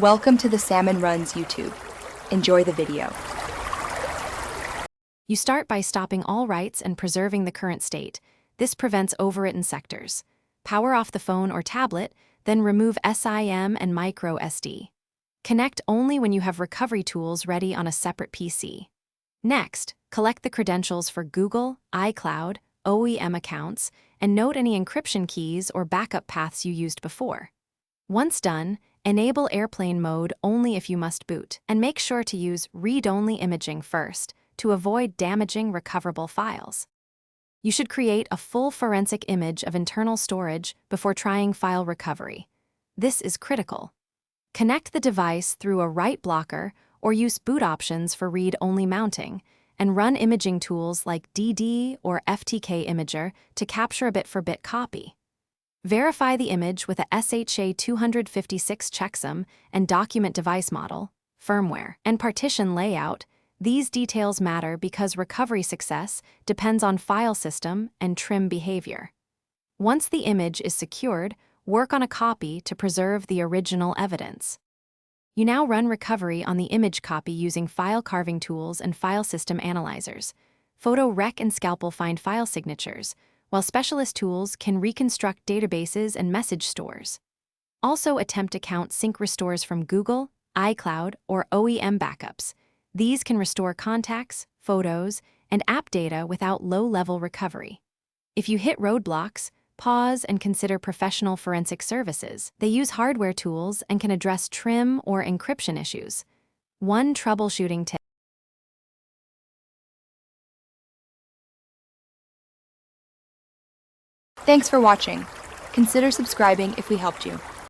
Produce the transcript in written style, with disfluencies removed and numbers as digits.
Welcome to the Salmon Runs YouTube. Enjoy the video. You start by stopping all writes and preserving the current state. This prevents overwritten sectors. Power off the phone or tablet, then remove SIM and micro SD. Connect only when you have recovery tools ready on a separate PC. Next, collect the credentials for Google, iCloud, OEM accounts, and note any encryption keys or backup paths you used before. Once done, enable airplane mode only if you must boot, and make sure to use read-only imaging first to avoid damaging recoverable files. You should create a full forensic image of internal storage before trying file recovery. This is critical. Connect the device through a write blocker or use boot options for read-only mounting, and run imaging tools like DD or FTK Imager to capture a bit-for-bit copy. Verify the image with a SHA-256 checksum and document device model, firmware, and partition layout. These details matter because recovery success depends on file system and trim behavior. Once the image is secured, work on a copy to preserve the original evidence. You now run recovery on the image copy using file carving tools and file system analyzers. Photo rec and scalpel find file signatures, while specialist tools can reconstruct databases and message stores. Also attempt to count sync restores from Google, iCloud, or OEM backups. These can restore contacts, photos, and app data without low-level recovery. If you hit roadblocks, pause and consider professional forensic services. They use hardware tools and can address trim or encryption issues. One troubleshooting tip. Thanks for watching. Consider subscribing if we helped you.